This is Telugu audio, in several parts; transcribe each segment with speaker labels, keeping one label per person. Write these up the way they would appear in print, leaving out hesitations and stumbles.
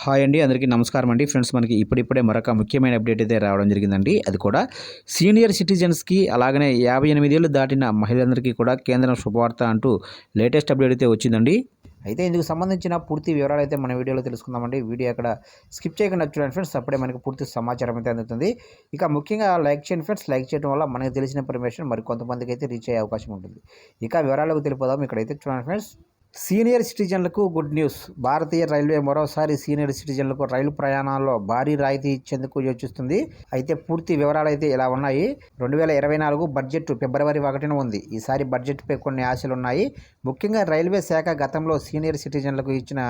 Speaker 1: హాయ్ అండి, అందరికీ నమస్కారం అండి. ఫ్రెండ్స్, మనకి ఇప్పుడిప్పుడే మరొక ముఖ్యమైన అప్డేట్ అయితే రావడం జరిగిందండి. అది కూడా సీనియర్ సిటిజన్స్‌కి అలాగనే 58 ఏళ్ళు దాటిన మహిళలందరికీ కూడా కేంద్రం శుభవార్త అంటూ లేటెస్ట్ అప్డేట్ అయితే వచ్చిందండి. అయితే ఇందుకు సంబంధించిన పూర్తి వివరాలు అయితే మన వీడియోలో తెలుసుకుందామండి. వీడియో అక్కడ స్కిప్ చేయకుండా చూడండి ఫ్రెండ్స్. అప్పుడే మనకి పూర్తి సమాచారం అయితే అందుతుంది. ఇక ముఖ్యంగా లైక్ చేయండి ఫ్రెండ్స్. లైక్ చేయడం వల్ల మనకు తెలిసిన ఇన్ఫర్మేషన్ మరి కొంతమందికి అయితే రీచ్ అయ్యే అవకాశం ఉంటుంది. ఇక వివరాలకు తెలిపోదాం. ఇక్కడైతే చూడండి ఫ్రెండ్స్. సీనియర్ సిటిజన్లకు గుడ్ న్యూస్. భారతీయ రైల్వే మరోసారి సీనియర్ సిటిజన్లకు రైలు ప్రయాణాల్లో భారీ రాయితీ ఇచ్చేందుకు యోచిస్తుంది. అయితే పూర్తి వివరాలు అయితే ఇలా ఉన్నాయి. 2024 బడ్జెట్ ఫిబ్రవరి 1న ఉంది. ఈసారి బడ్జెట్పై కొన్ని ఆశలు ఉన్నాయి. ముఖ్యంగా రైల్వే శాఖ గతంలో సీనియర్ సిటిజన్లకు ఇచ్చిన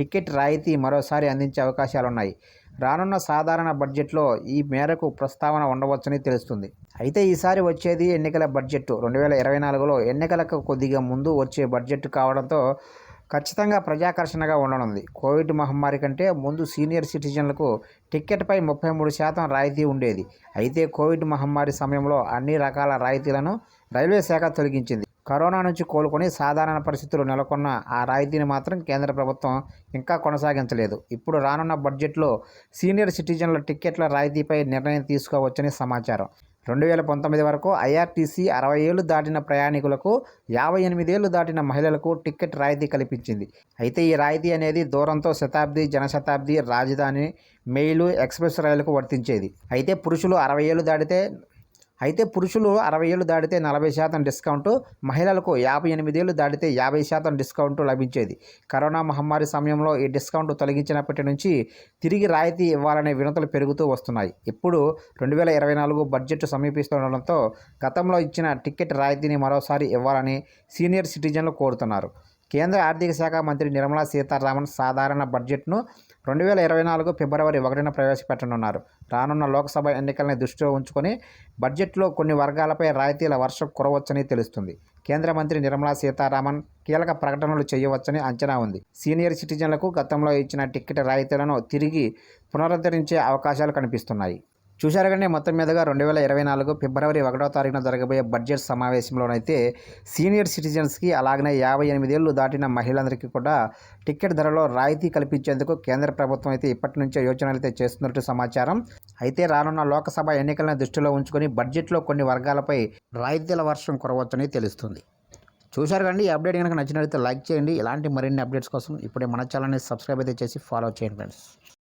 Speaker 1: టికెట్ రాయితీ మరోసారి అందించే అవకాశాలున్నాయి. రానున్న సాధారణ బడ్జెట్లో ఈ మేరకు ప్రస్తావన ఉండవచ్చని తెలుస్తుంది. అయితే ఈసారి వచ్చేది ఎన్నికల బడ్జెట్. 2024లో ఎన్నికలకు కొద్దిగా ముందు వచ్చే బడ్జెట్ కావడంతో ఖచ్చితంగా ప్రజాకర్షణగా ఉండనుంది. కోవిడ్ మహమ్మారి కంటే ముందు సీనియర్ సిటిజన్లకు టిక్కెట్పై 33% రాయితీ ఉండేది. అయితే కోవిడ్ మహమ్మారి సమయంలో అన్ని రకాల రాయితీలను రైల్వే శాఖ తొలగించింది. కరోనా నుంచి కోలుకొని సాధారణ పరిస్థితులు నెలకొన్న ఆ రాయితీని మాత్రం కేంద్ర ప్రభుత్వం ఇంకా కొనసాగించలేదు. ఇప్పుడు రానున్న బడ్జెట్లో సీనియర్ సిటిజన్ల టిక్కెట్ల రాయితీపై నిర్ణయం తీసుకోవచ్చని సమాచారం. 2019 వరకు ఐఆర్టీసీ 60 ఏళ్లు దాటిన ప్రయాణికులకు, 58 ఏళ్లు దాటిన మహిళలకు టిక్కెట్ రాయితీ కల్పించింది. అయితే ఈ రాయితీ అనేది దూరంతో శతాబ్ది, జనశతాబ్ది, రాజధాని, మెయిలు, ఎక్స్ప్రెస్ రైలుకు వర్తించేది. అయితే పురుషులు 60 ఏళ్లు దాటితే 40% డిస్కౌంటు, మహిళలకు 58 ఏళ్లు దాటితే 50% డిస్కౌంటు లభించేది. కరోనా మహమ్మారి సమయంలో ఈ డిస్కౌంట్ తొలగించినప్పటి నుంచి తిరిగి రాయితీ ఇవ్వాలనే వినతులు పెరుగుతూ వస్తున్నాయి. ఇప్పుడు 2024 బడ్జెట్ సమీపిస్తుండటంతో గతంలో ఇచ్చిన టికెట్ రాయితీని మరోసారి ఇవ్వాలని సీనియర్ సిటిజన్లు కోరుతున్నారు. కేంద్ర ఆర్థిక శాఖ మంత్రి నిర్మలా సీతారామన్ సాధారణ బడ్జెట్ను 2024 ఫిబ్రవరి 1న ప్రవేశపెట్టనున్నారు. రానున్న లోక్సభ ఎన్నికల్ని దృష్టిలో ఉంచుకొని బడ్జెట్లో కొన్ని వర్గాలపై రాయితీల వర్షం కురవచ్చని తెలుస్తుంది. కేంద్ర మంత్రి నిర్మలా సీతారామన్ కీలక ప్రకటనలు చేయవచ్చని అంచనా ఉంది. సీనియర్ సిటిజన్లకు గతంలో ఇచ్చిన టికెట్ రాయితీలను తిరిగి పునరుద్ధరించే అవకాశాలు కనిపిస్తున్నాయి. చూశారు కానీ మొత్తం మీదుగా 2024 ఫిబ్రవరి 1వ తారీఖున జరగబోయే బడ్జెట్ సమావేశంలోనైతే సీనియర్ సిటిజన్స్కి అలాగనే 58 ఏళ్లు దాటిన మహిళలందరికీ కూడా టికెట్ ధరలో రాయితీ కల్పించేందుకు కేంద్ర ప్రభుత్వం అయితే ఇప్పటి నుంచే యోచనలు అయితే చేస్తున్నట్టు సమాచారం. అయితే రానున్న లోక్సభ ఎన్నికలను దృష్టిలో ఉంచుకొని బడ్జెట్లో కొన్ని వర్గాలపై రాయితీల వర్షం కురవచ్చని తెలుస్తుంది. చూశారు కానీ ఈ అప్డేట్ కనుక నచ్చినట్లయితే లైక్ చేయండి. ఇలాంటి మరిన్ని అప్డేట్స్ కోసం ఇప్పుడే మన ఛానల్ని సబ్స్క్రైబ్ అయితే చేసి ఫాలో చేయండి ఫ్రెండ్స్.